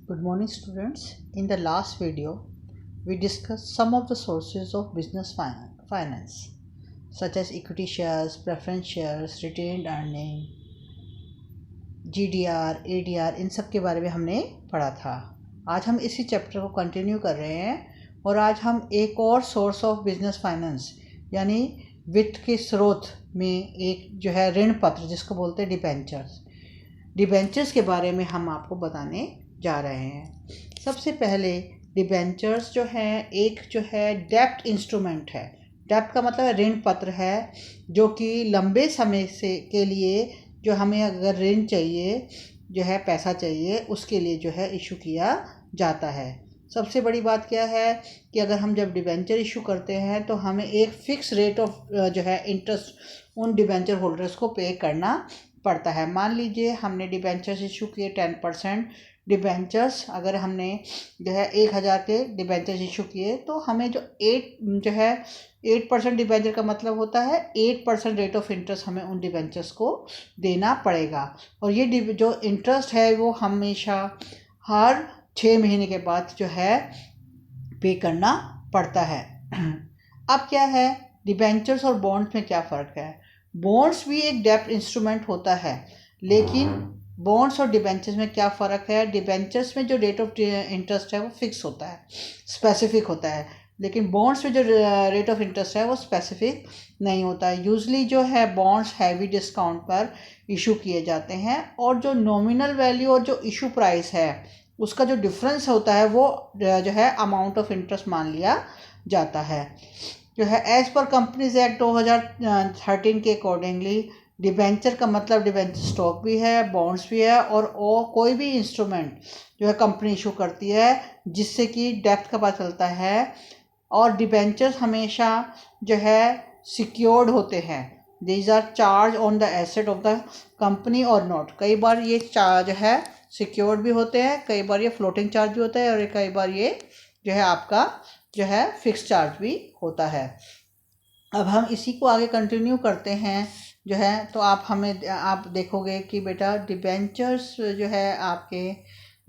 Good morning, students. In the last video, we discussed some of the sources of business finance, such as equity shares, preference shares, retained earning, GDR, ADR, इन सब के बारे में हमने पढ़ा था। आज हम इसी चैप्टर को कंटिन्यू कर रहे हैं और आज हम एक और सोर्स ऑफ बिजनेस फाइनेंस यानी वित्त के स्रोत में एक जो है ऋण पत्र जिसको बोलते हैं डिबेंचर्स के बारे में हम आपको बताने जा रहे हैं। सबसे पहले डिबेंचर्स जो है एक जो है डेब्ट इंस्ट्रूमेंट है। डेब्ट का मतलब ऋण पत्र है जो कि लंबे समय से के लिए जो हमें अगर ऋण चाहिए जो है पैसा चाहिए उसके लिए जो है इशू किया जाता है। सबसे बड़ी बात क्या है कि अगर हम जब डिबेंचर इशू करते हैं तो हमें एक फ़िक्स रेट ऑफ जो है इंटरेस्ट उन डिबेंचर होल्डर्स को पे करना पड़ता है। मान लीजिए हमने डिबेंचर्स इशू किए 10% डिबेंचर्स, अगर हमने जो है 1000 के डिबेंचर्स इशू किए तो हमें जो 8% डिबेंचर का मतलब होता है 8% रेट ऑफ इंटरेस्ट हमें उन डिबेंचर्स को देना पड़ेगा। और ये जो इंटरेस्ट है वो हमेशा हर 6 महीने के बाद जो है पे करना पड़ता है। अब क्या है डिबेंचर्स और बॉन्ड्स में क्या फ़र्क है? बॉन्ड्स भी एक डेब्ट इंस्ट्रूमेंट होता है, लेकिन बॉन्ड्स और डिबेंचर्स में क्या फ़र्क है? डिबेंचर्स में जो रेट ऑफ इंटरेस्ट है वो फिक्स होता है, स्पेसिफिक होता है, लेकिन बॉन्ड्स में जो रेट ऑफ इंटरेस्ट है वो स्पेसिफिक नहीं होता है। यूजली जो है बॉन्ड्स हैवी डिस्काउंट पर इशू किए जाते हैं और जो नॉमिनल वैल्यू और जो इशू प्राइस है उसका जो डिफरेंस होता है वो जो है अमाउंट ऑफ इंटरेस्ट मान लिया जाता है। जो है एज़ पर कंपनीज एक्ट 2013 के अकॉर्डिंगली डिबेंचर का मतलब डिबेंचर स्टॉक भी है, बॉन्ड्स भी है और कोई भी इंस्ट्रूमेंट जो है कंपनी इशू करती है जिससे कि डेप्थ का पता चलता है। और डिबेंचर्स हमेशा जो है सिक्योर्ड होते हैं। These are charge on the asset of the company और नॉट। कई बार ये चार्ज है सिक्योर्ड भी होते हैं, कई बार ये फ्लोटिंग चार्ज भी होता है और कई बार ये जो है आपका जो है फिक्स चार्ज भी होता है। अब हम इसी को आगे कंटिन्यू करते हैं जो है, तो आप देखोगे कि बेटा डिबेंचर्स जो है आपके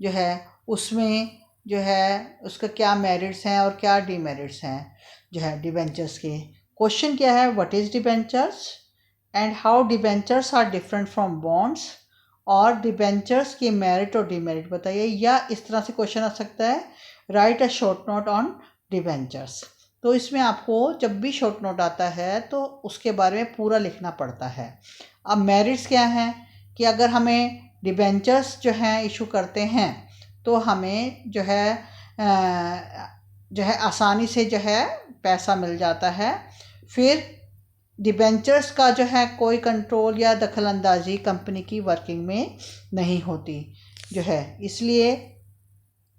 जो है उसमें जो है उसका क्या मेरिट्स हैं और क्या डीमेरिट्स हैं जो है डिबेंचर्स के। क्वेश्चन क्या है, what is debentures and how debentures are different from bonds, और डिबेंचर्स के मेरिट और डीमेरिट बताइए। या इस तरह से क्वेश्चन आ सकता है, write a short note on debentures. तो इसमें आपको जब भी शॉर्ट नोट आता है तो उसके बारे में पूरा लिखना पड़ता है। अब मेरिट्स क्या हैं कि अगर हमें डिबेंचर्स जो हैं इशू करते हैं तो हमें जो है आसानी से जो है पैसा मिल जाता है। फिर डिबेंचर्स का जो है कोई कंट्रोल या दखल अंदाजी कंपनी की वर्किंग में नहीं होती जो है, इसलिए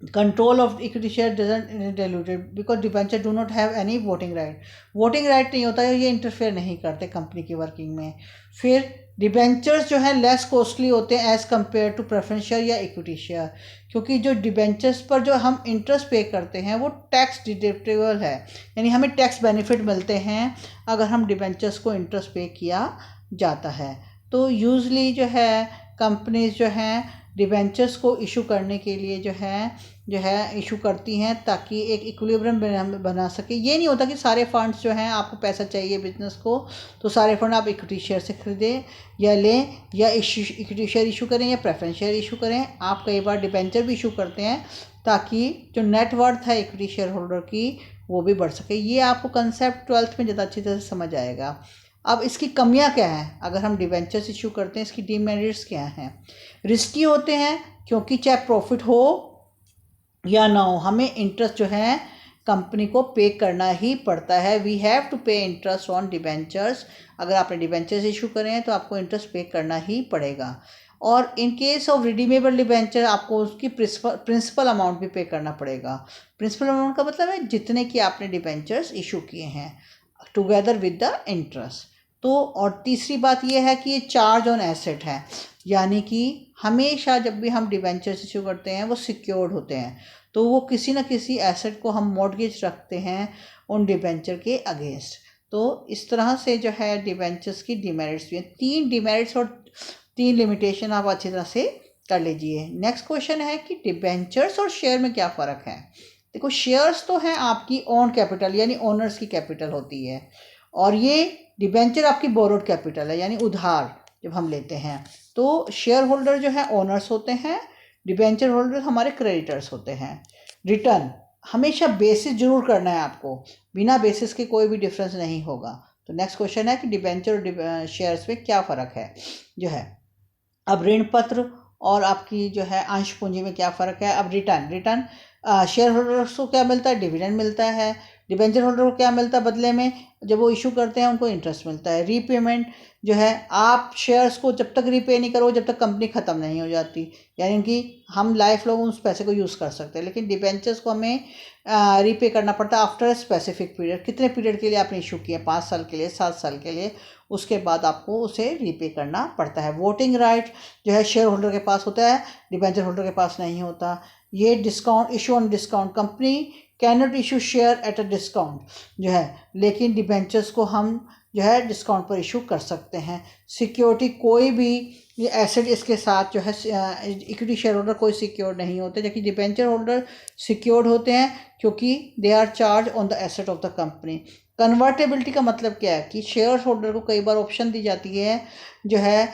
control of equity share doesn't diluted because debenture do not have any voting right नहीं होता है, ये इंटरफेयर नहीं करते कंपनी की वर्किंग में। फिर डिबेंचर्स जो है लेस कॉस्टली होते हैं as compare to preference share या इक्विटी शेयर, क्योंकि जो डिबेंचर्स पर जो हम इंटरेस्ट पे करते हैं वो टैक्स डिडक्टेबल है, यानी हमें टैक्स बेनिफिट मिलते हैं अगर हम डिबेंचर्स को इंटरेस्ट पे किया जाता है। तो यूजली जो है कंपनीज जो हैं डिबेंचर्स को इशू करने के लिए जो है इशू करती हैं ताकि एक इक्विलिब्रियम बना सके। ये नहीं होता कि सारे फंड्स जो हैं आपको पैसा चाहिए बिजनेस को तो सारे फंड आप इक्विटी शेयर से खरीदें या लें या इक्विटी शेयर इशू करें या प्रेफरेंस शेयर इशू करें। आप कई बार डिबेंचर भी इशू करते हैं ताकि जो नेटवर्थ है इक्विटी शेयर होल्डर की वो भी बढ़ सके। ये आपको कंसेप्ट 12th में ज़्यादा अच्छी तरह से समझ आएगा। अब इसकी कमियां क्या हैं अगर हम डिबेंचर्स इशू करते हैं, इसकी डीमेरिट्स क्या हैं? रिस्की होते हैं क्योंकि चाहे प्रॉफिट हो या ना हो हमें इंटरेस्ट जो है कंपनी को पे करना ही पड़ता है। वी हैव टू पे इंटरेस्ट ऑन डिबेंचर्स। अगर आपने डिबेंचर्स इशू करे हैं तो आपको इंटरेस्ट पे करना ही पड़ेगा। और in case of redeemable debenture आपको उसकी प्रिंसिपल अमाउंट भी पे करना पड़ेगा। प्रिंसिपल अमाउंट का मतलब है जितने की आपने डिबेंचर्स इशू किए हैं टुगेदर विद द इंटरेस्ट। तो और तीसरी बात यह है कि ये चार्ज ऑन एसेट है, यानी कि हमेशा जब भी हम डिबेंचर्स इशू करते हैं वो सिक्योर्ड होते हैं, तो वो किसी न किसी एसेट को हम मॉर्गेज रखते हैं उन डिबेंचर के अगेंस्ट। तो इस तरह से जो है डिबेंचर्स की डिमेरिट्स भी हैं। 3 डिमेरिट्स और 3 लिमिटेशन आप अच्छी तरह से कर लीजिए। नेक्स्ट क्वेश्चन है कि डिबेंचर्स और शेयर में क्या फ़र्क है। देखो, शेयर्स तो हैं आपकी ओन कैपिटल यानी ओनर्स की कैपिटल होती है, और ये डिबेंचर आपकी बोरोड कैपिटल है यानी उधार जब हम लेते हैं। तो शेयर होल्डर जो है ओनर्स होते हैं, डिबेंचर होल्डर हमारे क्रेडिटर्स होते हैं। रिटर्न हमेशा बेसिस जरूर करना है आपको, बिना बेसिस के कोई भी डिफरेंस नहीं होगा। तो नेक्स्ट क्वेश्चन है कि डिबेंचर और शेयर्स में क्या फ़र्क है जो है। अब ऋण पत्र और आपकी जो है अंश पूंजी में क्या फ़र्क है। अब रिटर्न शेयर होल्डर्स को क्या मिलता है, डिविडेंड मिलता है। डिबेंचर होल्डर को क्या मिलता है बदले में, जब वो इशू करते हैं उनको इंटरेस्ट मिलता है। रीपेमेंट जो है, आप शेयर्स को जब तक रीपे नहीं करो जब तक कंपनी ख़त्म नहीं हो जाती, यानी कि हम लाइफ लॉन्ग उस पैसे को यूज़ कर सकते हैं। लेकिन डिबेंचर्स को हमें रीपे करना पड़ता है आफ्टर स्पेसिफिक पीरियड। कितने पीरियड के लिए आपने इशू किया, 5 साल के लिए, 7 साल के लिए, उसके बाद आपको उसे रीपे करना पड़ता है। वोटिंग राइट जो है शेयर होल्डर के पास होता है, डिबेंचर होल्डर के पास नहीं होता। ये discount, issue on discount, company can not issue share at a discount जो है, लेकिन डिबेंचर्स को हम जो है डिस्काउंट पर इशू कर सकते हैं। सिक्योरिटी, कोई भी ये एसेट इसके साथ जो है, इक्विटी शेयर होल्डर कोई सिक्योर्ड नहीं होते, जबकि डिबेंचर होल्डर सिक्योर्ड होते हैं क्योंकि they are charge on the asset of the company. Convertibility का मतलब क्या है कि शेयर होल्डर को कई बार ऑप्शन दी जाती है जो है,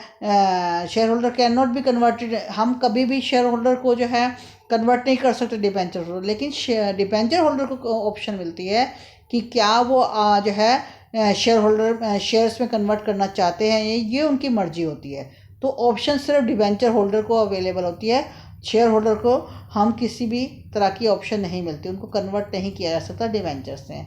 share holder can not be converted, हम कभी भी शेयर होल्डर को जो है कन्वर्ट नहीं कर सकते डिबेंचर होल्डर, लेकिन डिबेंचर होल्डर को ऑप्शन मिलती है कि क्या वो जो है शेयर होल्डर शेयर्स में कन्वर्ट करना चाहते हैं, ये उनकी मर्जी होती है। तो ऑप्शन सिर्फ डिबेंचर होल्डर को अवेलेबल होती है, शेयर होल्डर को हम किसी भी तरह की ऑप्शन नहीं मिलती, उनको कन्वर्ट नहीं किया जा सकता डिबेंचर्स से।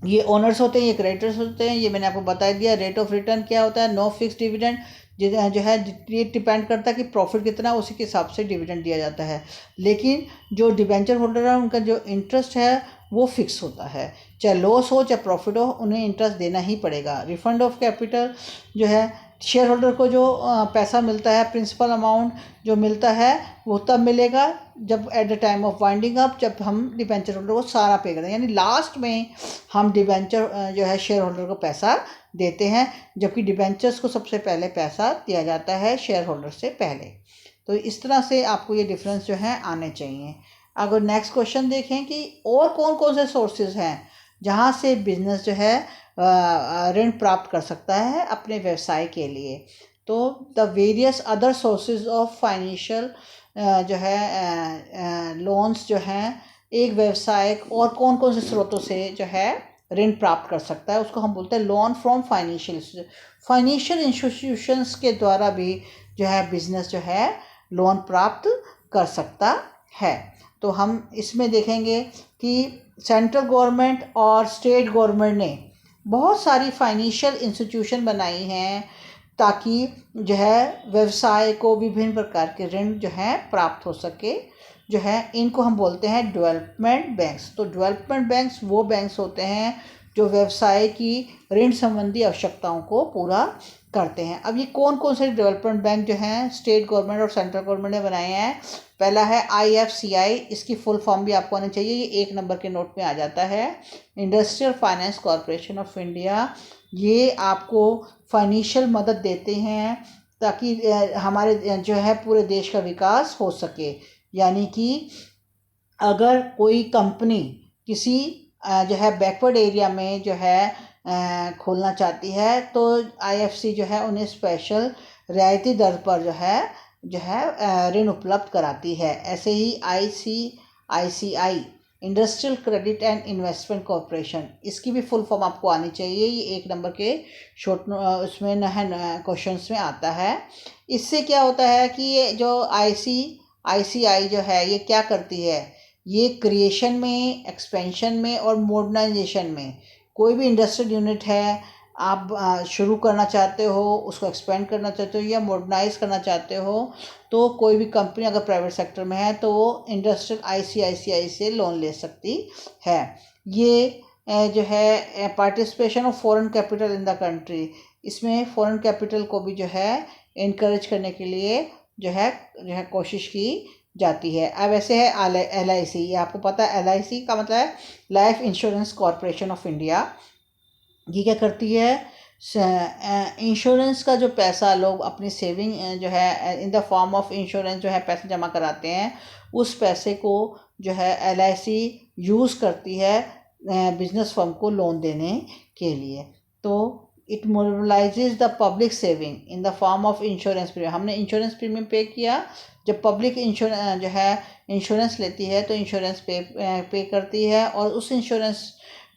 ये ओनर्स होते हैं, ये क्रेडिटर्स होते हैं, ये मैंने आपको बता दिया। रेट ऑफ रिटर्न क्या होता है, नो फिक्स डिविडेंड जो है, ये डिपेंड करता है कि प्रॉफिट कितना, उसी के हिसाब से डिविडेंड दिया जाता है। लेकिन जो डिबेंचर होल्डर है उनका जो इंटरेस्ट है वो फिक्स होता है, चाहे लॉस हो चाहे प्रॉफिट हो, उन्हें इंटरेस्ट देना ही पड़ेगा। रिफंड ऑफ कैपिटल जो है, शेयर होल्डर को जो पैसा मिलता है, प्रिंसिपल अमाउंट जो मिलता है वो तब मिलेगा जब at the time of winding up, जब हम डिबेंचर होल्डर को सारा पे करें, यानी लास्ट में हम डिबेंचर जो है शेयर होल्डर को पैसा देते हैं, जबकि डिबेंचर्स को सबसे पहले पैसा दिया जाता है शेयर होल्डर से पहले। तो इस तरह से आपको ये डिफरेंस जो है आने चाहिए। अगर नेक्स्ट क्वेश्चन देखें कि और कौन कौन से सोर्सेज हैं जहाँ से बिजनेस जो है ऋण प्राप्त कर सकता है अपने व्यवसाय के लिए, तो the various other sources of financial जो है लोन्स जो हैं, एक व्यवसाय और कौन कौन से स्रोतों से जो है ऋण प्राप्त कर सकता है, उसको हम बोलते हैं लोन फ्रॉम फाइनेंशियल इंस्टीट्यूशंस के द्वारा भी जो है बिजनेस जो है लोन प्राप्त कर सकता है। तो हम इसमें देखेंगे कि सेंट्रल गवर्नमेंट और स्टेट गवर्नमेंट ने बहुत सारी फाइनेंशियल इंस्टीट्यूशन बनाई हैं ताकि जो है व्यवसाय को विभिन्न प्रकार के ऋण जो है प्राप्त हो सके जो है, इनको हम बोलते हैं डेवलपमेंट बैंक्स। तो डेवलपमेंट बैंक्स वो बैंक्स होते हैं जो व्यवसाय की ऋण संबंधी आवश्यकताओं को पूरा करते हैं। अब ये कौन कौन से डेवलपमेंट बैंक जो हैं स्टेट गवर्नमेंट और सेंट्रल गवर्नमेंट ने बनाए हैं, पहला है IFCI, इसकी फुल फॉर्म भी आपको आना चाहिए, ये 1 नंबर के नोट में आ जाता है। Industrial finance corporation of India, ये आपको फाइनेंशियल मदद देते हैं ताकि हमारे जो है पूरे देश का विकास हो सके। यानी कि अगर कोई कंपनी किसी जो है बैकवर्ड एरिया में जो है खोलना चाहती है तो IFC जो है उन्हें स्पेशल रियायती दर पर जो है ऋण उपलब्ध कराती है। ऐसे ही ICICI industrial credit and investment corporation, इसकी भी फुल फॉर्म आपको आनी चाहिए, ये 1 नंबर के शॉर्ट उसमें क्वेश्चंस में आता है। इससे क्या होता है कि ये जो ICICI जो है ये क्या करती है, ये क्रिएशन में, एक्सपेंशन में और मॉडर्नाइजेशन में, कोई भी इंडस्ट्रियल यूनिट है आप शुरू करना चाहते हो, उसको एक्सपेंड करना चाहते हो या मॉडर्नाइज करना चाहते हो, तो कोई भी कंपनी अगर प्राइवेट सेक्टर में है तो वो इंडस्ट्रियल ICICI से लोन ले सकती है। ये जो है participation of foreign capital in the country, इसमें फॉरेन कैपिटल को भी जो है इनकरेज करने के लिए जो है कोशिश की जाती है। अब ऐसे है LIC, ये आपको पता है LIC का मतलब है life insurance corporation of India. ये क्या करती है, इंश्योरेंस का जो पैसा लोग अपनी सेविंग जो है इन द फॉर्म ऑफ इंश्योरेंस जो है पैसे जमा कराते हैं, उस पैसे को जो है LIC यूज़ करती है बिजनेस फर्म को लोन देने के लिए। तो it mobilises the public saving in the form of insurance premium. हमने इंश्योरेंस प्रीमियम पे किया, जब पब्लिक इंश्योरेंस जो है इंश्योरेंस लेती है तो इंश्योरेंस पे करती है, और उस इंश्योरेंस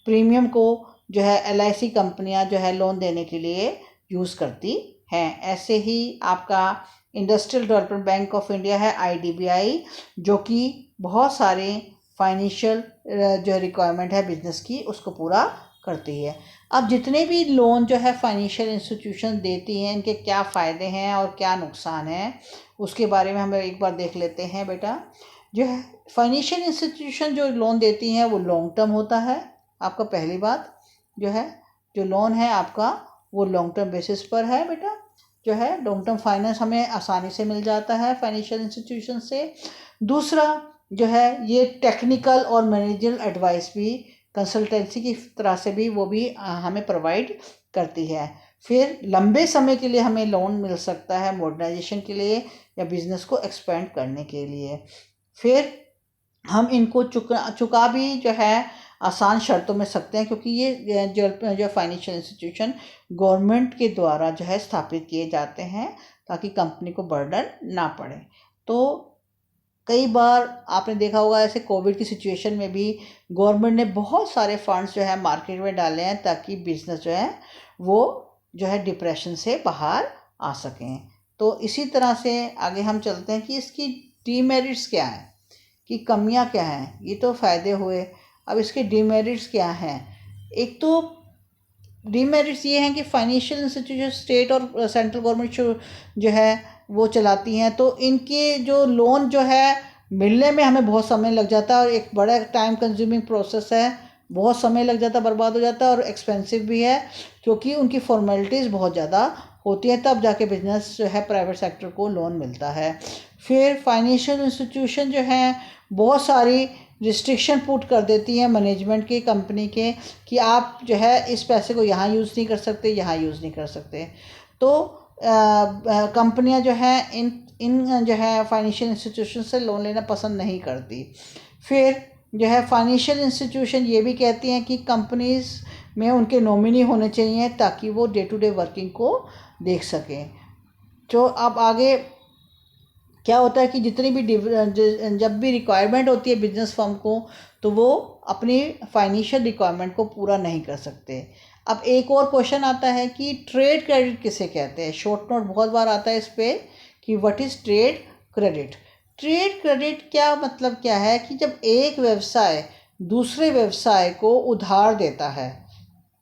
प्रीमियम को जो है LIC कंपनियां जो है लोन देने के लिए यूज़ करती हैं। ऐसे ही आपका industrial development bank of India है IDBI, जो कि बहुत सारे फाइनेंशियल जो रिक्वायरमेंट है बिजनेस की उसको पूरा करती है। अब जितने भी लोन जो है फाइनेंशियल इंस्टीट्यूशन देती हैं, इनके क्या फ़ायदे हैं और क्या नुकसान हैं, उसके बारे में हम एक बार देख लेते हैं बेटा। जो है फाइनेंशियल इंस्टीट्यूशन जो लोन देती हैं वो लॉन्ग टर्म होता है। आपका पहली बात जो है, जो लोन है आपका वो लॉन्ग टर्म बेसिस पर है बेटा। जो है लॉन्ग टर्म फाइनेंस हमें आसानी से मिल जाता है फाइनेंशियल इंस्टीट्यूशन से। दूसरा जो है ये टेक्निकल और मैनेजरल एडवाइस भी, कंसल्टेंसी की तरह से भी वो भी हमें प्रोवाइड करती है। फिर लंबे समय के लिए हमें लोन मिल सकता है मॉडर्नाइजेशन के लिए या बिजनेस को एक्सपेंड करने के लिए। फिर हम इनको चुका भी जो है आसान शर्तों में सकते हैं, क्योंकि ये जो फाइनेंशियल इंस्टीट्यूशन गवर्नमेंट के द्वारा जो है स्थापित किए जाते हैं ताकि कंपनी को बर्डन ना पड़े। तो कई बार आपने देखा होगा ऐसे कोविड की सिचुएशन में भी गवर्नमेंट ने बहुत सारे फंड्स जो है मार्केट में डाले हैं ताकि बिजनेस जो है वो जो है डिप्रेशन से बाहर आ सकें। तो इसी तरह से आगे हम चलते हैं कि इसकी डीमेरिट्स क्या हैं, कि कमियां क्या हैं। ये तो फ़ायदे हुए, अब इसके डीमेरिट्स क्या हैं। एक तो डीमेरिट्स ये हैं कि फाइनेंशियल इंस्टीट्यूशन स्टेट और सेंट्रल गवर्नमेंट जो है वो चलाती हैं, तो इनके जो लोन जो है मिलने में हमें बहुत समय लग जाता है और एक बड़ा टाइम कंज्यूमिंग प्रोसेस है, बहुत समय लग जाता है, बर्बाद हो जाता है और एक्सपेंसिव भी है, क्योंकि उनकी फॉर्मेलिटीज़ बहुत ज़्यादा होती हैं, तब जाके बिजनेस जो है प्राइवेट सेक्टर को लोन मिलता है। फिर फाइनेंशियल इंस्टीट्यूशन जो हैं बहुत सारी रिस्ट्रिक्शन पुट कर देती हैं मैनेजमेंट की, कंपनी के, कि आप जो है इस पैसे को यहाँ यूज़ नहीं कर सकते, यहाँ यूज़ नहीं कर सकते। तो कंपनियां जो हैं इन जो है फाइनेंशियल इंस्टीट्यूशन से लोन लेना पसंद नहीं करती। फिर जो है फाइनेंशियल इंस्टीट्यूशन ये भी कहती हैं कि कंपनीज में उनके नॉमिनी होने चाहिए ताकि वो डे टू डे वर्किंग को देख सकें। तो अब आगे क्या होता है कि जितनी भी जब भी रिक्वायरमेंट होती है बिजनेस फर्म को, तो वो अपनी फाइनेंशियल रिक्वायरमेंट को पूरा नहीं कर सकते। अब एक और क्वेश्चन आता है कि ट्रेड क्रेडिट किसे कहते हैं। शॉर्ट नोट बहुत बार आता है इस पर कि what is trade credit. Trade credit क्या मतलब क्या है कि जब एक व्यवसाय दूसरे व्यवसाय को उधार देता है,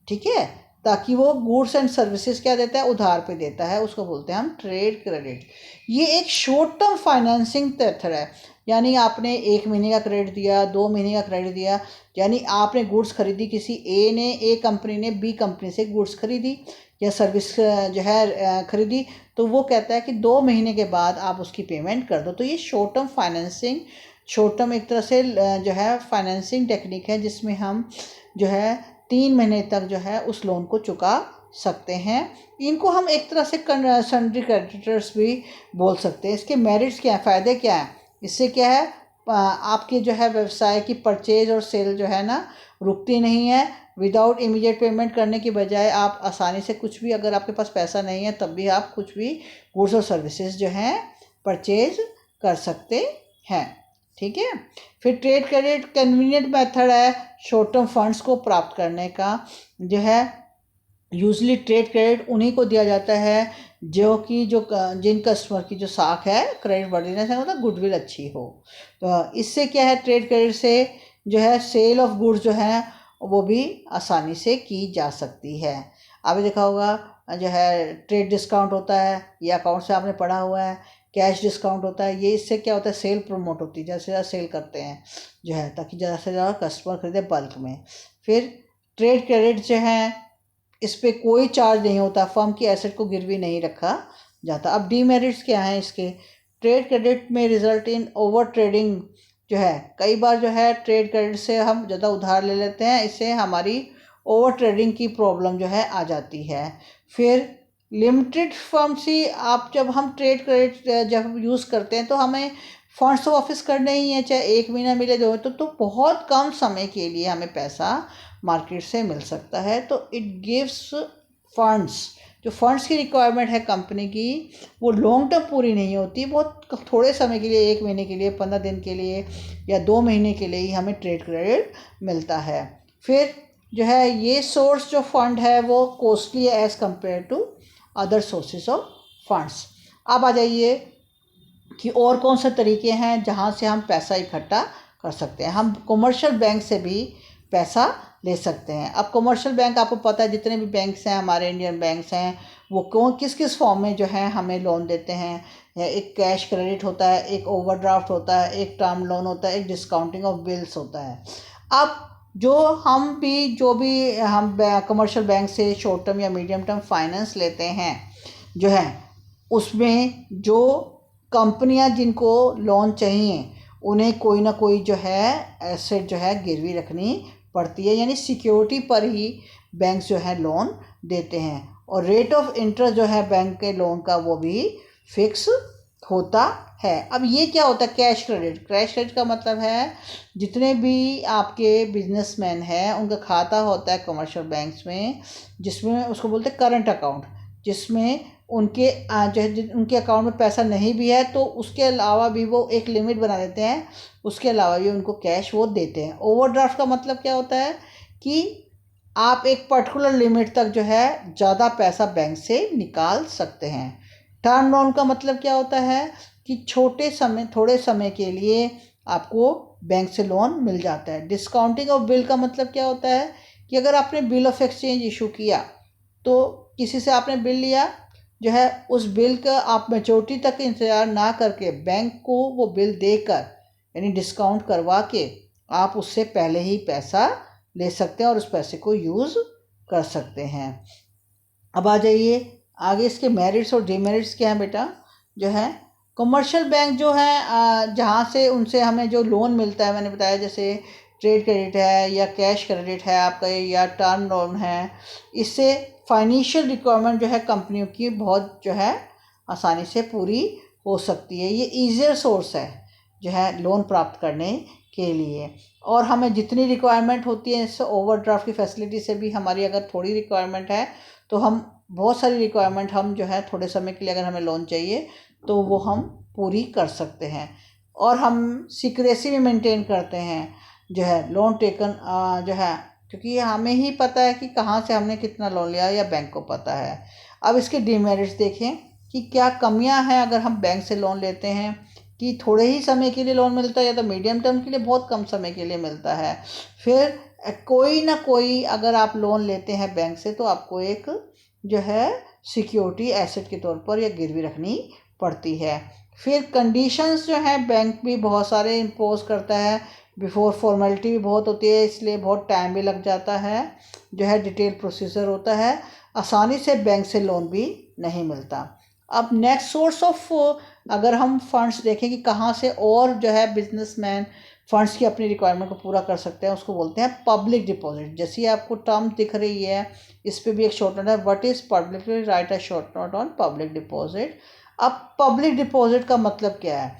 ठीक है, ताकि वो गुड्स एंड सर्विसेज क्या देता है, उधार पे देता है, उसको बोलते हैं हम ट्रेड क्रेडिट। ये एक शॉर्ट टर्म फाइनेंसिंग मेथड है, यानी आपने 1 महीने का क्रेडिट दिया, 2 महीने का क्रेडिट दिया, यानी आपने गुड्स खरीदी, किसी ए कंपनी ने बी कंपनी से गुड्स खरीदी या सर्विस जो है खरीदी, तो वो कहता है कि 2 महीने के बाद आप उसकी पेमेंट कर दो। तो ये short term financing, short term एक तरह से जो है फाइनेंसिंग टेक्निक है, जिसमें हम जो है 3 महीने तक जो है उस लोन को चुका सकते हैं। इनको हम एक तरह से सन्ड्री क्रेडिटर्स भी बोल सकते हैं। इसके मेरिट्स क्या हैं, फ़ायदे क्या हैं, इससे क्या है आपके जो है व्यवसाय की परचेज और सेल जो है ना रुकती नहीं है। विदाउट इमीडिएट पेमेंट करने की बजाय आप आसानी से कुछ भी, अगर आपके पास पैसा नहीं है तब भी आप कुछ भी गुड्स और सर्विसेज जो हैं परचेज कर सकते हैं, ठीक है। फिर ट्रेड क्रेडिट कन्वीनियंट मेथड है शॉर्ट टर्म फंड्स को प्राप्त करने का। जो है यूजली ट्रेड क्रेडिट उन्हीं को दिया जाता है जो जिन कस्टमर की जो साख है क्रेडिट वर्दीनेस है, मतलब गुडविल अच्छी हो। तो इससे क्या है, ट्रेड क्रेडिट से जो है सेल ऑफ गुड्स जो है वो भी आसानी से की जा सकती है। आपने देखा होगा जो है ट्रेड डिस्काउंट होता है, ये अकाउंट से आपने पढ़ा हुआ है। कैश डिस्काउंट होता है, ये इससे क्या होता है, सेल प्रमोट होती है, ज़्यादा से ज़्यादा सेल करते हैं जो है ताकि ज़्यादा से ज़्यादा कस्टमर खरीदे बल्क में। फिर ट्रेड क्रेडिट जो है इस पर कोई चार्ज नहीं होता, फर्म की एसेट को गिरवी नहीं रखा जाता। अब डीमेरिट्स क्या हैं इसके। ट्रेड क्रेडिट में रिजल्ट इन ओवर ट्रेडिंग जो है, कई बार जो है ट्रेड क्रेडिट से हम ज़्यादा उधार ले लेते हैं, इससे हमारी ओवर ट्रेडिंग की प्रॉब्लम जो है आ जाती है। फिर लिमिटेड फंड्स ही आप जब हम ट्रेड क्रेडिट जब यूज़ करते हैं तो हमें फंड्स तो वापस करने ही है, चाहे 1 महीना मिले 2, तो बहुत कम समय के लिए हमें पैसा मार्केट से मिल सकता है। तो इट गिव्स फंड्स, जो फंड्स की रिक्वायरमेंट है कंपनी की वो लॉन्ग टर्म पूरी नहीं होती, बहुत थोड़े समय के लिए, 1 महीने के लिए, 15 दिन के लिए या 2 महीने के लिए ही हमें ट्रेड क्रेडिट मिलता है। फिर जो है ये सोर्स जो फंड है वो कॉस्टली है as compare to other sources of funds. अब आ जाइए कि और कौन से तरीके हैं जहाँ से हम पैसा इकट्ठा कर सकते हैं। हम कमर्शियल बैंक से भी पैसा ले सकते हैं। अब कमर्शियल बैंक आपको पता है, जितने भी बैंक्स हैं हमारे इंडियन बैंक्स हैं वो कौन किस किस फॉर्म में जो है हमें लोन देते हैं। एक कैश क्रेडिट होता है, एक ओवरड्राफ्ट होता है, एक टर्म लोन होता है, एक डिस्काउंटिंग ऑफ बिल्स होता है। अब जो भी हम कमर्शियल बैंक से शॉर्ट टर्म या मीडियम टर्म फाइनेंस लेते हैं जो है, उसमें जो कंपनियां जिनको लोन चाहिए उन्हें कोई ना कोई जो है एसेट जो है गिरवी रखनी पड़ती है, यानी सिक्योरिटी पर ही बैंक जो है लोन देते हैं। और रेट ऑफ इंटरेस्ट जो है बैंक के लोन का वो भी फिक्स होता है। अब ये क्या होता है कैश क्रेडिट? कैश क्रेडिट का मतलब है जितने भी आपके बिजनेसमैन हैं उनका खाता होता है कमर्शियल बैंक्स में, जिसमें उसको बोलते हैं करंट अकाउंट, जिसमें उनके जो है उनके अकाउंट में पैसा नहीं भी है तो उसके अलावा भी वो एक लिमिट बना देते हैं, उसके अलावा भी उनको कैश वो देते हैं। ओवरड्राफ्ट का मतलब क्या होता है कि आप एक पर्टिकुलर लिमिट तक जो है ज़्यादा पैसा बैंक से निकाल सकते हैं। टर्म लोन का मतलब क्या होता है कि थोड़े समय के लिए आपको बैंक से लोन मिल जाता है। डिस्काउंटिंग ऑफ बिल का मतलब क्या होता है कि अगर आपने बिल ऑफ एक्सचेंज इशू किया तो किसी से आपने बिल लिया जो है, उस बिल का आप मैच्योरिटी तक इंतज़ार ना करके बैंक को वो बिल देकर यानी डिस्काउंट करवा के आप उससे पहले ही पैसा ले सकते हैं और उस पैसे को यूज़ कर सकते हैं। अब आ जाइए आगे, इसके मेरिट्स और डिमेरिट्स क्या हैं बेटा। जो है कमर्शियल बैंक जो है जहाँ से उनसे हमें जो लोन मिलता है, मैंने बताया जैसे ट्रेड क्रेडिट है या कैश क्रेडिट है आपका या टर्म लोन है, इससे फाइनेंशियल रिक्वायरमेंट जो है कंपनियों की बहुत जो है आसानी से पूरी हो सकती है। ये ईजियर सोर्स है जो है लोन प्राप्त करने के लिए। और हमें जितनी रिक्वायरमेंट होती है, इससे ओवरड्राफ्ट की फैसिलिटी से भी हमारी अगर थोड़ी रिक्वायरमेंट है तो हम बहुत सारी रिक्वायरमेंट हम जो है थोड़े समय के लिए अगर हमें लोन चाहिए तो वो हम पूरी कर सकते हैं। और हम सिक्रेसी भी मेंटेन करते हैं जो है लोन टेकन जो है, क्योंकि हमें ही पता है कि कहाँ से हमने कितना लोन लिया या बैंक को पता है। अब इसके डिमेरिट्स देखें कि क्या कमियां हैं अगर हम बैंक से लोन लेते हैं, कि थोड़े ही समय के लिए लोन मिलता है या तो मीडियम टर्म के लिए बहुत कम समय के लिए मिलता है। फिर कोई ना कोई अगर आप लोन लेते हैं बैंक से तो आपको एक जो है सिक्योरिटी एसेट के तौर पर या गिरवी रखनी पड़ती है। फिर कंडीशंस जो है बैंक भी बहुत सारे इम्पोज करता है, बिफोर फॉर्मेलिटी भी बहुत होती है, इसलिए बहुत टाइम भी लग जाता है, जो है डिटेल प्रोसीजर होता है, आसानी से बैंक से लोन भी नहीं मिलता। अब नेक्स्ट सोर्स ऑफ अगर हम फंड्स देखें कि कहाँ से और जो है बिजनेसमैन फंड्स की अपनी रिक्वायरमेंट को पूरा कर सकते हैं, उसको बोलते हैं पब्लिक डिपॉजिट। जैसे आपको टर्म दिख रही है इस पर भी एक शॉर्ट नोट है, what is public, right a short note on public deposit. अब पब्लिक डिपॉजिट का मतलब क्या है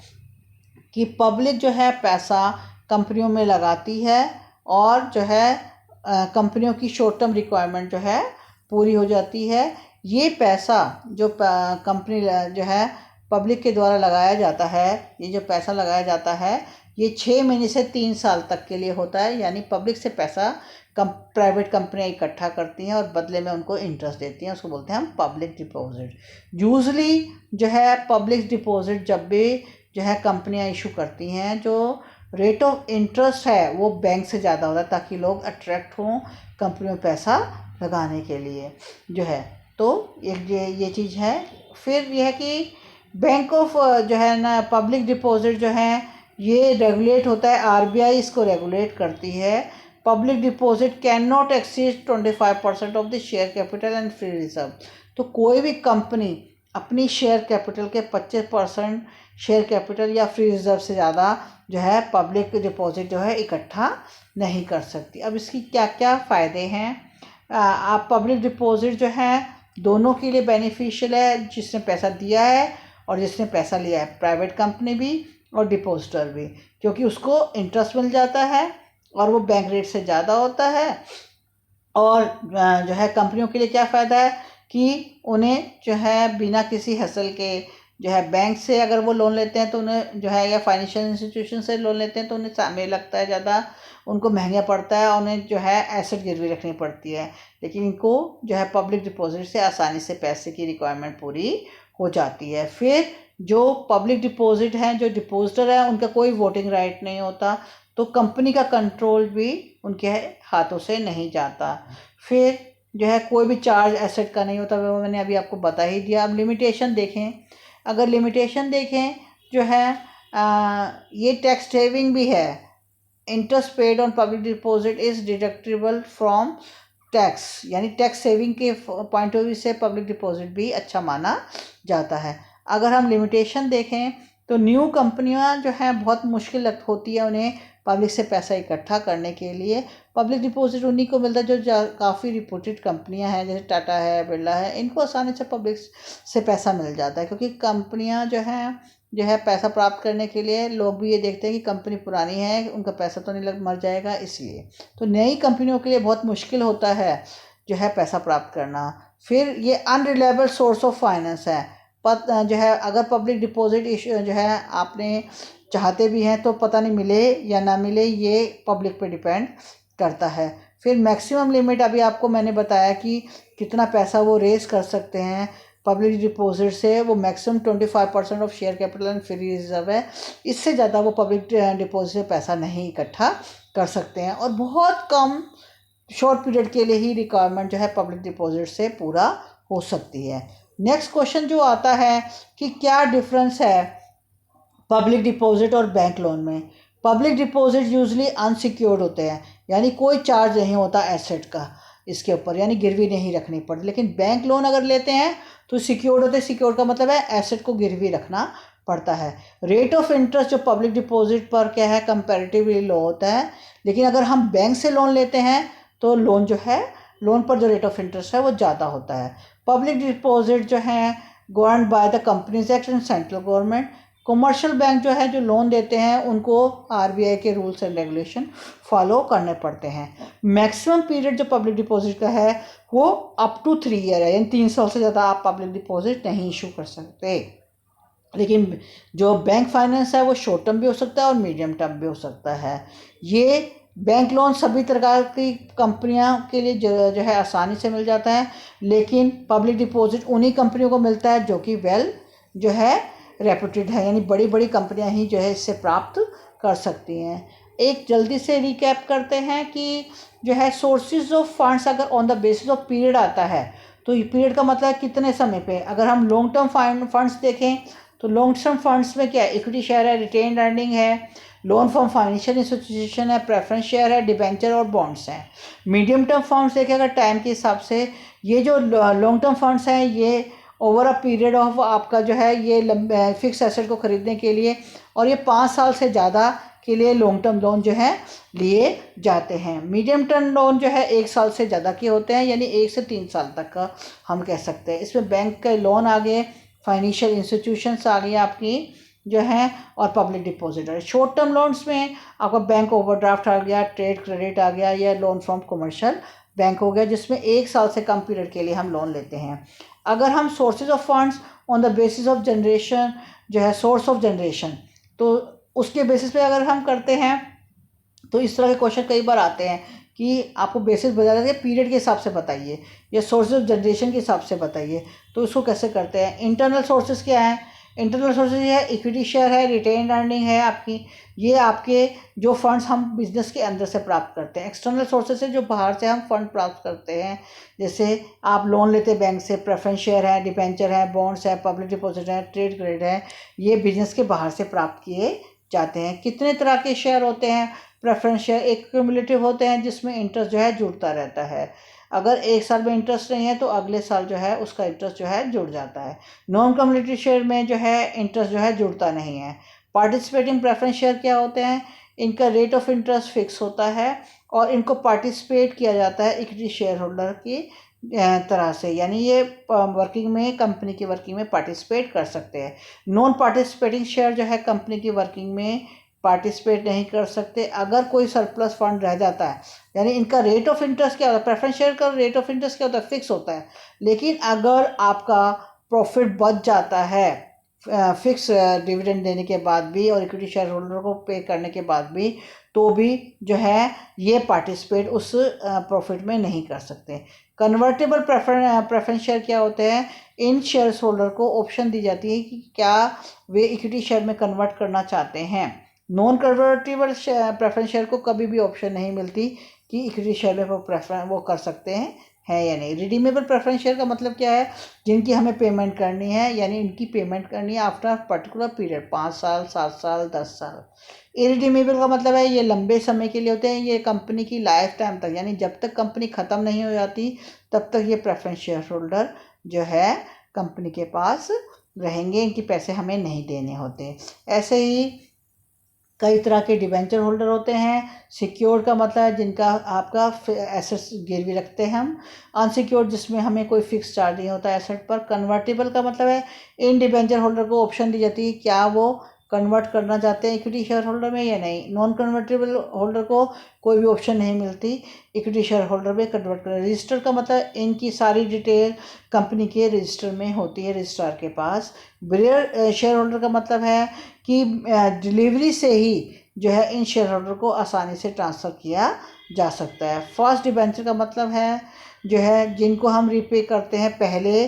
कि पब्लिक जो है पैसा कंपनियों में लगाती है और जो है कंपनियों की शॉर्ट टर्म रिक्वायरमेंट जो है पूरी हो जाती है। ये पैसा जो कंपनी जो है पब्लिक के द्वारा लगाया जाता है, ये जो पैसा लगाया जाता है ये 6 महीने से 3 साल तक के लिए होता है। यानी पब्लिक से पैसा प्राइवेट कंपनियां इकट्ठा करती हैं और बदले में उनको इंटरेस्ट देती हैं, उसको बोलते हैं हम पब्लिक डिपॉजिट। यूजुअली जो है पब्लिक डिपॉजिट जब भी जो है कंपनियां इशू करती हैं, जो रेट ऑफ इंटरेस्ट है वो बैंक से ज़्यादा होता है ताकि लोग अट्रैक्ट हों कंपनियों में पैसा लगाने के लिए जो है। तो एक ये चीज़ है। फिर यह है कि बैंक ऑफ जो है ना पब्लिक डिपॉजिट जो है ये रेगुलेट होता है, आरबीआई इसको रेगुलेट करती है। Public deposit can not exceed 25% of the share capital and free reserve. तो कोई भी कंपनी अपनी शेयर कैपिटल के 25% शेयर कैपिटल या फ्री रिजर्व से ज़्यादा जो है पब्लिक डिपॉजिट जो है इकट्ठा नहीं कर सकती। अब इसकी क्या क्या फ़ायदे हैं आप पब्लिक डिपॉजिट जो है दोनों के लिए बेनिफिशियल है, जिसने पैसा दिया है और जिसने पैसा लिया है, प्राइवेट कंपनी भी और डिपॉजिटर भी, क्योंकि उसको इंटरेस्ट मिल जाता है और वो बैंक रेट से ज़्यादा होता है। और जो है कंपनियों के लिए क्या फ़ायदा है कि उन्हें जो है बिना किसी हसल के जो है बैंक से अगर वो लोन लेते हैं तो उन्हें जो है, या फाइनेंशियल इंस्टीट्यूशन से लोन लेते हैं तो उन्हें समय लगता है ज़्यादा, उनको महंगा पड़ता है, उन्हें जो है एसेट गिरवी रखनी पड़ती है। लेकिन इनको जो है पब्लिक डिपॉजिट से आसानी से पैसे की रिक्वायरमेंट पूरी हो जाती है। फिर जो पब्लिक डिपॉजिट हैं, जो डिपॉजिटर है, उनका कोई वोटिंग राइट नहीं होता, तो कंपनी का कंट्रोल भी उनके हाथों से नहीं जाता। फिर जो है कोई भी चार्ज एसेट का नहीं होता, वो मैंने अभी आपको बता ही दिया। अब लिमिटेशन देखें, अगर लिमिटेशन देखें जो है ये टैक्स सेविंग भी है। Interest paid on public deposit is deductible from tax, यानी टैक्स सेविंग के पॉइंट ऑफ व्यू से पब्लिक डिपॉजिट भी अच्छा माना जाता है। अगर हम लिमिटेशन देखें तो न्यू कंपनियां जो हैं बहुत मुश्किल होती है उन्हें पब्लिक से पैसा इकट्ठा करने के लिए। पब्लिक डिपॉजिट उन्हीं को मिलता है जो काफ़ी रिपोर्टेड कंपनियां हैं, जैसे टाटा है, बिरला है, इनको आसानी से पब्लिक से पैसा मिल जाता है, क्योंकि कंपनियां जो है पैसा प्राप्त करने के लिए लोग भी ये देखते हैं कि कंपनी पुरानी है, उनका पैसा तो नहीं मर जाएगा, इसलिए तो नई कंपनियों के लिए बहुत मुश्किल होता है जो है पैसा प्राप्त करना। फिर ये अनरिलायबल सोर्स ऑफ फाइनेंस है। जो है अगर पब्लिक डिपॉजिट इशू जो है आपने चाहते भी हैं तो पता नहीं मिले या ना मिले, ये पब्लिक पे डिपेंड करता है। फिर मैक्सिमम लिमिट अभी आपको मैंने बताया कि कितना पैसा वो रेज कर सकते हैं पब्लिक डिपॉजिट से, वो maximum 25% of share capital and free reserve है। इससे ज़्यादा वो पब्लिक डिपॉजिट से पैसा नहीं इकट्ठा कर सकते हैं, और बहुत कम शॉर्ट पीरियड के लिए ही रिक्वायरमेंट जो है पब्लिक डिपॉजिट से पूरा हो सकती है। नेक्स्ट क्वेश्चन जो आता है कि क्या डिफरेंस है पब्लिक डिपॉजिट और बैंक लोन में। पब्लिक डिपॉजिट यूजली अनसिक्योर्ड होते हैं, यानी कोई चार्ज नहीं होता एसेट का इसके ऊपर, यानी गिरवी नहीं रखनी पड़ती। लेकिन बैंक लोन अगर लेते हैं तो सिक्योर्ड होते हैं। सिक्योर्ड का मतलब है एसेट को गिरवी रखना पड़ता है। रेट ऑफ इंटरेस्ट जो पब्लिक डिपॉजिट पर क्या है कंपैरेटिवली लो होता है, लेकिन अगर हम बैंक से लोन लेते हैं तो लोन पर जो रेट ऑफ इंटरेस्ट है वो ज़्यादा होता है। पब्लिक डिपॉजिट जो है govern by the companies act and central government. Commercial bank जो है जो लोन देते हैं उनको आरबीआई के रूल्स एंड रेगुलेशन फॉलो करने पड़ते हैं। मैक्सिमम पीरियड जो पब्लिक डिपॉजिट का है वो अप टू 3 ईयर है, यानी 3 साल से ज़्यादा आप पब्लिक डिपॉजिट नहीं इशू कर सकते। लेकिन जो बैंक फाइनेंस है वो शॉर्ट टर्म भी हो सकता है और मीडियम टर्म भी हो सकता है। ये बैंक लोन सभी प्रकार की कंपनियां के लिए जो है आसानी से मिल जाता है, लेकिन पब्लिक डिपॉजिट उन्हीं कंपनियों को मिलता है जो कि जो है रेपुटेड है, यानी बड़ी बड़ी कंपनियां ही जो है इससे प्राप्त कर सकती हैं। एक जल्दी से रिकैप करते हैं कि जो है सोर्सेज ऑफ फंड्स अगर on the basis of period आता है तो ये पीरियड का मतलब कितने समय पे। अगर हम लॉन्ग टर्म फंड्स देखें तो लॉन्ग टर्म फंड्स में क्या है, इक्विटी शेयर है, रिटेन अर्निंग है, लोन फ्रॉम फाइनेंशियल इंस्टीट्यूशन है, प्रेफरेंस शेयर है, डिबेंचर और बॉन्ड्स हैं। मीडियम टर्म फंड्स देखें अगर टाइम के हिसाब से, ये जो लॉन्ग टर्म फंड्स हैं ये ओवर अ पीरियड ऑफ आपका जो है ये लंबे फिक्स एसेट को ख़रीदने के लिए, और ये 5 साल से ज़्यादा के लिए लॉन्ग टर्म लोन जो है लिए जाते हैं। मीडियम टर्म लोन जो है 1 साल से ज़्यादा के होते हैं, यानी 1 से 3 साल तक का हम कह सकते हैं। इसमें बैंक के लोन आ गए, फाइनेंशियल इंस्टीट्यूशंस आ गई आपकी जो है, और public depositor. Short term loans में आपका बैंक ओवरड्राफ्ट आ गया, ट्रेड क्रेडिट आ गया, या लोन फ्रॉम कमर्शियल बैंक हो गया, जिसमें 1 साल से कम पीरियड के लिए हम लोन लेते हैं। अगर हम sources of funds on the basis of generation जो है सोर्स ऑफ जनरेशन, तो उसके बेसिस पे अगर हम करते हैं तो इस तरह के क्वेश्चन कई बार आते हैं कि आपको बेसिस बता देते हैं पीरियड के हिसाब से बताइए या सोर्सेज ऑफ जनरेशन के हिसाब से बताइए। तो इसको कैसे करते हैं। इंटरनल सोर्सेज क्या है, इंटरनल सोर्सेज है इक्विटी शेयर है, रिटेन अर्निंग है आपकी, ये आपके जो फंड्स हम बिजनेस के अंदर से प्राप्त करते हैं। एक्सटर्नल सोर्सेज है जो बाहर से हम फंड प्राप्त करते हैं, जैसे आप लोन लेते हैं बैंक से, प्रेफरेंस शेयर है, डिबेंचर है, बॉन्ड्स है, पब्लिक डिपॉजिट है, ट्रेड क्रेडिट है, ये बिजनेस के बाहर से प्राप्त किए जाते हैं। कितने तरह के शेयर होते हैं, प्रेफरेंस शेयर एक क्यूमुलेटिव होते हैं जिसमें इंटरेस्ट जो है जुड़ता रहता है। अगर 1 साल में इंटरेस्ट नहीं है तो अगले साल जो है उसका इंटरेस्ट जो है जुड़ जाता है। नॉन कम्युलेटिव शेयर में जो है इंटरेस्ट जो है जुड़ता नहीं है। पार्टिसिपेटिंग प्रेफरेंस शेयर क्या होते हैं, इनका रेट ऑफ इंटरेस्ट फिक्स होता है और इनको पार्टिसिपेट किया जाता है इक्विटी शेयर होल्डर की तरह से, यानी ये वर्किंग में, कंपनी की वर्किंग में पार्टिसिपेट कर सकते हैं। नॉन पार्टिसिपेटिंग शेयर जो है कंपनी की वर्किंग में पार्टिसिपेट नहीं कर सकते। अगर कोई सरप्लस फंड रह जाता है, यानी इनका रेट ऑफ इंटरेस्ट क्या होता है, प्रेफरेंस शेयर का रेट ऑफ इंटरेस्ट क्या होता है, फिक्स होता है। लेकिन अगर आपका प्रॉफिट बच जाता है फिक्स डिविडेंड देने के बाद भी और इक्विटी शेयर होल्डर को पे करने के बाद भी, तो भी जो है ये पार्टिसिपेट उस प्रॉफिट में नहीं कर सकते। कन्वर्टेबल प्रेफरेंस शेयर क्या होते हैं, इन शेयर होल्डर को ऑप्शन दी जाती है कि क्या वे इक्विटी शेयर में कन्वर्ट करना चाहते हैं। नॉन कन्वर्टेबल प्रेफरेंस शेयर को कभी भी ऑप्शन नहीं मिलती कि इक्विटी शेयर में वो कर सकते हैं या नहीं। रिडीमेबल प्रेफरेंस शेयर का मतलब क्या है, जिनकी हमें पेमेंट करनी है, यानी इनकी पेमेंट करनी है आफ्टर पर्टिकुलर पीरियड, 5 साल, 7 साल, 10 साल। इरिडीमेबल का मतलब है ये लंबे समय के लिए होते हैं, ये कंपनी की लाइफ टाइम तक, यानी जब तक कंपनी ख़त्म नहीं हो जाती तब तक ये प्रेफरेंस शेयर होल्डर जो है कंपनी के पास रहेंगे, इनके पैसे हमें नहीं देने होते। ऐसे ही कई तरह के डिबेंचर होल्डर होते हैं। सिक्योर्ड का मतलब है जिनका आपका एसेट्स गिरवी रखते हैं हम। अनसिक्योर्ड जिसमें हमें कोई फिक्स चार्ज नहीं होता एसेट पर। कन्वर्टेबल का मतलब है इन डिबेंचर होल्डर को ऑप्शन दी जाती है क्या वो कन्वर्ट करना चाहते हैं इक्विटी शेयर होल्डर में या नहीं। नॉन कन्वर्टेबल होल्डर को कोई भी ऑप्शन नहीं मिलती इक्विटी शेयर होल्डर में कन्वर्ट करना। रजिस्टर का मतलब इनकी सारी डिटेल कंपनी के रजिस्टर में होती है रजिस्ट्रार के पास। बेयर शेयर होल्डर का मतलब है कि डिलीवरी से ही जो है इन शेयर होल्डर को आसानी से ट्रांसफ़र किया जा सकता है। फर्स्ट डिबेंचर का मतलब है जो है जिनको हम रीपे करते हैं पहले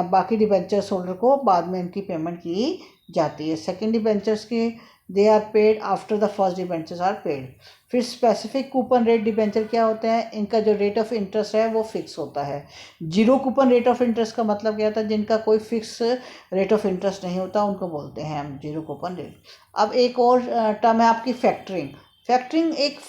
बाकी डिबेंचर्स होल्डर को बाद में इनकी पेमेंट की जाती है। सेकेंड डिबेंचर्स की they are paid after the first debentures are paid. फिर स्पेसिफिक कूपन रेट डिबेंचर क्या होते हैं, इनका जो रेट ऑफ इंटरेस्ट है वो फिक्स होता है। Zero coupon rate of interest का मतलब क्या होता है, जिनका कोई फिक्स रेट ऑफ इंटरेस्ट नहीं होता उनको बोलते हैं हम जीरो कूपन रेट। अब एक और टर्म है आपकी फैक्टरिंग। फैक्टरिंग एक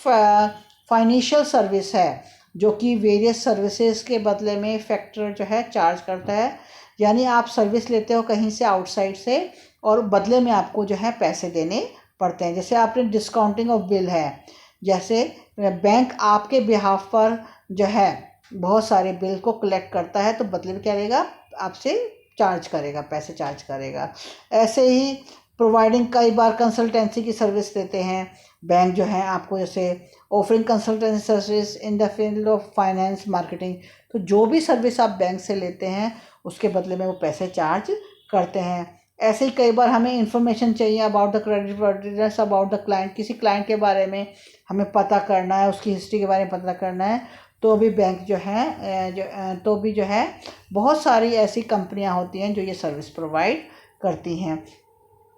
फाइनेंशियल सर्विस है जो कि वेरियस सर्विसेज के बदले में फैक्टर जो है चार्ज करता है। यानी आप सर्विस लेते हो कहीं से आउटसाइड से और बदले में आपको जो है पैसे देने पड़ते हैं। जैसे आपने डिस्काउंटिंग ऑफ बिल है, जैसे बैंक आपके बिहाफ पर जो है बहुत सारे बिल को कलेक्ट करता है तो बदले में क्या लेगा, आपसे चार्ज करेगा, पैसे चार्ज करेगा। ऐसे ही प्रोवाइडिंग, कई बार कंसल्टेंसी की सर्विस देते हैं बैंक जो है आपको, जैसे offering consultancy service in the field of finance marketing. तो जो भी सर्विस आप बैंक से लेते हैं उसके बदले में वो पैसे चार्ज करते हैं। ऐसे ही कई बार हमें इंफॉर्मेशन चाहिए about the credit worthiness, about the client, किसी क्लाइंट के बारे में हमें पता करना है, उसकी हिस्ट्री के बारे में पता करना है, तो भी बैंक जो है बहुत सारी ऐसी कंपनियां होती हैं जो ये सर्विस प्रोवाइड करती हैं।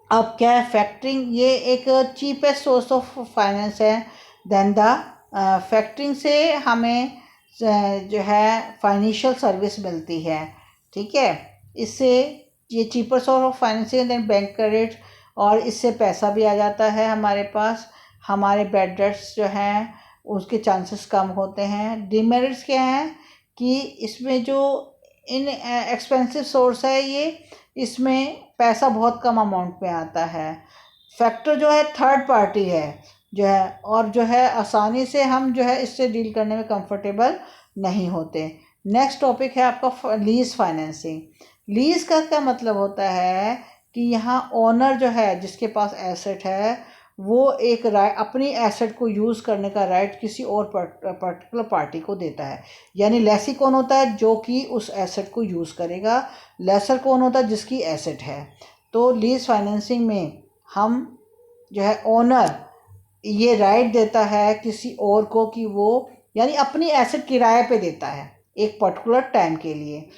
अब क्या है, फैक्टरिंग ये एक चीपेस्ट सोर्स ऑफ फाइनेंस है देन द फैक्टरिंग से हमें जो है फाइनेंशियल सर्विस मिलती है, ठीक है। इससे ये cheaper source of financing than bank credit, और इससे पैसा भी आ जाता है हमारे पास। हमारे बैड डेट्स जो हैं उसके चांसेस कम होते हैं। डिमेरिट्स क्या हैं कि इसमें जो इन एक्सपेंसिव सोर्स है ये, इसमें पैसा बहुत कम अमाउंट में आता है। फैक्टर जो है थर्ड पार्टी है जो है, और जो है आसानी से हम जो है इससे डील करने में कंफर्टेबल नहीं होते। नेक्स्ट टॉपिक है आपका लीज फाइनेंसिंग। लीज का क्या मतलब होता है कि यहाँ ओनर जो है जिसके पास एसेट है वो एक राइट, अपनी एसेट को यूज़ करने का राइट किसी और पर्टिकुलर पार्टी को देता है। यानी लेसी कौन होता है, जो कि उस एसेट को यूज़ करेगा। लेसर कौन होता है, जिसकी एसेट है। तो लीज फाइनेंसिंग में हम जो है ओनर ये राइट देता है किसी और को कि वो, यानी अपनी एसेट किराए पे देता है एक पर्टिकुलर टाइम के लिए,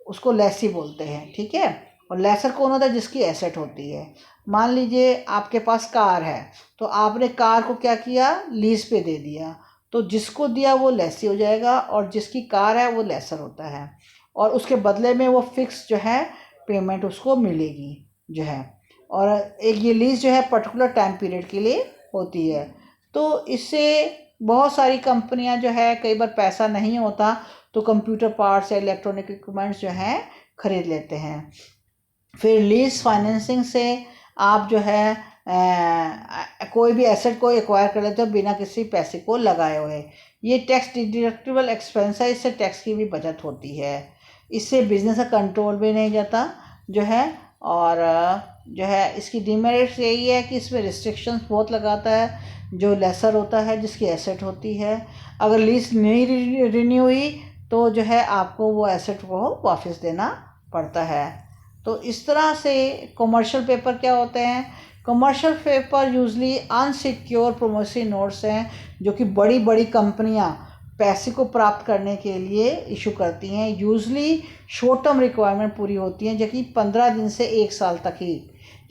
उसको लेसी बोलते हैं, ठीक है। और लेसर कौन होता है, जिसकी एसेट होती है। मान लीजिए आपके पास कार है, तो आपने कार को क्या किया, लीज पे दे दिया, तो जिसको दिया वो लेसी हो जाएगा और जिसकी कार है वो लेसर होता है, और उसके बदले में वो फिक्स जो है पेमेंट उसको मिलेगी जो है। और एक ये लीज जो है पर्टिकुलर टाइम पीरियड के लिए होती है। तो इससे बहुत सारी कंपनियां जो है, कई बार पैसा नहीं होता तो कंप्यूटर पार्ट्स या इलेक्ट्रॉनिक इक्विपमेंट्स जो हैं खरीद लेते हैं। फिर लीज फाइनेंसिंग से आप जो है कोई भी एसेट को एक्वायर कर लेते हो बिना किसी पैसे को लगाए हुए। ये टैक्स डिडक्टिबल एक्सपेंस है, इससे टैक्स की भी बचत होती है। इससे बिजनेस का कंट्रोल भी नहीं जाता जो है। और जो है इसकी डिमेरिट्स यही है कि इसमें रिस्ट्रिक्शंस बहुत लगाता है जो लेसर होता है जिसकी एसेट होती है। अगर लीज नहीं रिन्यू हुई तो जो है आपको वो एसेट को वापस देना पड़ता है। तो इस तरह से कमर्शियल पेपर क्या होते हैं? Commercial paper usually unsecure promissory notes हैं जो कि बड़ी बड़ी कंपनियां पैसे को प्राप्त करने के लिए इशू करती हैं। यूजली शॉर्ट टर्म रिक्वायरमेंट पूरी होती हैं जो कि 15 दिन से 1 साल तक ही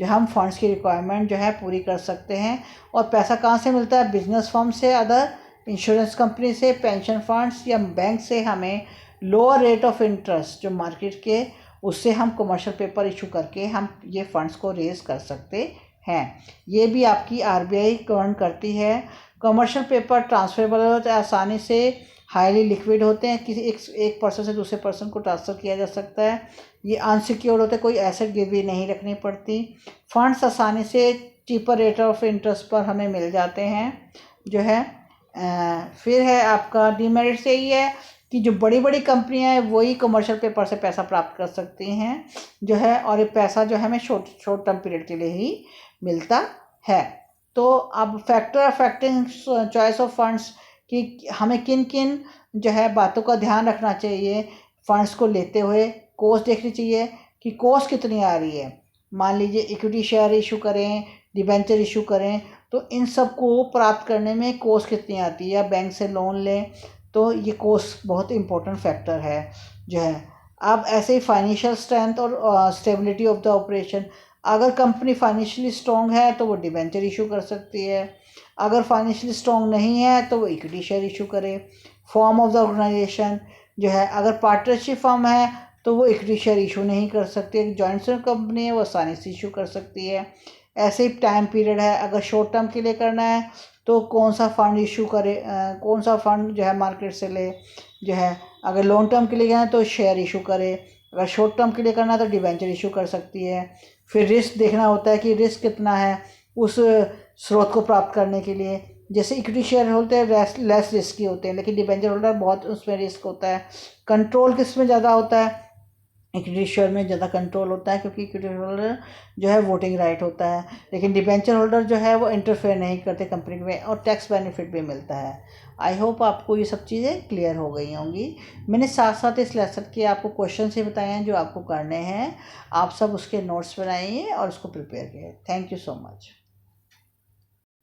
जो हम फंड्स की रिक्वायरमेंट जो है पूरी कर सकते हैं। और पैसा कहाँ से मिलता है? बिजनेस फर्म से, अदर इंश्योरेंस कंपनी से, पेंशन फंड्स या बैंक से हमें लोअर रेट ऑफ इंटरेस्ट जो मार्केट के, उससे हम कमर्शियल पेपर इशू करके हम ये फंड्स को रेज कर सकते हैं। ये भी आपकी आरबीआई गवर्न करती है। कमर्शियल पेपर ट्रांसफरेबल होते हैं, आसानी से हाईली लिक्विड होते हैं, किसी एक पर्सन से दूसरे पर्सन को ट्रांसफ़र किया जा सकता है। ये अनसिक्योर्ड होते हैं, कोई एसेट गिरवी नहीं रखनी पड़ती। फंड्स आसानी से चीपर रेट ऑफ इंटरेस्ट पर हमें मिल जाते हैं जो है। फिर है आपका डीमेरिट्स यही है कि जो बड़ी बड़ी कंपनियां हैं वही कमर्शियल पेपर से पैसा प्राप्त कर सकती हैं जो है, और ये पैसा जो है हमें शॉर्ट टर्म पीरियड के लिए ही मिलता है। तो अब factor affecting choice of funds कि हमें किन किन जो है बातों का ध्यान रखना चाहिए फंड्स को लेते हुए। कॉस्ट देखनी चाहिए कि कॉस्ट कितनी आ रही है। मान लीजिए इक्विटी शेयर इशू करें, डिबेंचर इशू करें, तो इन सब को प्राप्त करने में कॉस्ट कितनी आती है, या बैंक से लोन लें तो ये कॉस्ट बहुत इंपॉर्टेंट फैक्टर है जो है। अब ऐसे ही फाइनेंशियल स्ट्रेंथ और स्टेबिलिटी ऑफ द ऑपरेशन, अगर कंपनी फाइनेंशियली स्ट्रॉन्ग है तो वो डिबेंचर इशू कर सकती है, अगर फाइनेंशियली स्ट्रॉन्ग नहीं है तो वो इक्विटी शेयर इशू करे। फॉर्म ऑफ द ऑर्गेनाइजेशन जो है, अगर पार्टनरशिप फर्म है तो वो इक्विटी शेयर इशू नहीं कर सकती, एक जॉइंट स्टॉक कंपनी है वो आसानी से इशू कर सकती है। ऐसे ही टाइम पीरियड है, अगर शॉर्ट टर्म के लिए करना है तो कौन सा फंड इशू करे, कौन सा फंड जो है मार्केट से ले जो है। अगर लॉन्ग टर्म के लिए करना है तो शेयर इशू करे, अगर शॉर्ट टर्म के लिए करना है तो डिबेंचर इशू कर सकती है। फिर रिस्क देखना होता है कि रिस्क कितना है उस स्रोत को प्राप्त करने के लिए। जैसे इक्विटी शेयर होते हैं लेस रिस्की होते हैं, लेकिन डिबेंचर होल्डर बहुत उसमें रिस्क होता है। कंट्रोल किस में ज़्यादा होता है? इक्विटी शेयर में ज़्यादा कंट्रोल होता है क्योंकि इक्विटी होल्डर जो है वोटिंग राइट होता है, लेकिन डिबेंचर होल्डर जो है वो इंटरफेयर नहीं करते कंपनी में, और टैक्स बेनिफिट भी मिलता है। आई होप आपको ये सब चीज़ें क्लियर हो गई होंगी। मैंने साथ साथ इस लेसन के आपको क्वेश्चन ही बताए हैं जो आपको करने हैं। आप सब उसके नोट्स बनाइए और उसको प्रिपेयर करिए। Thank you so much.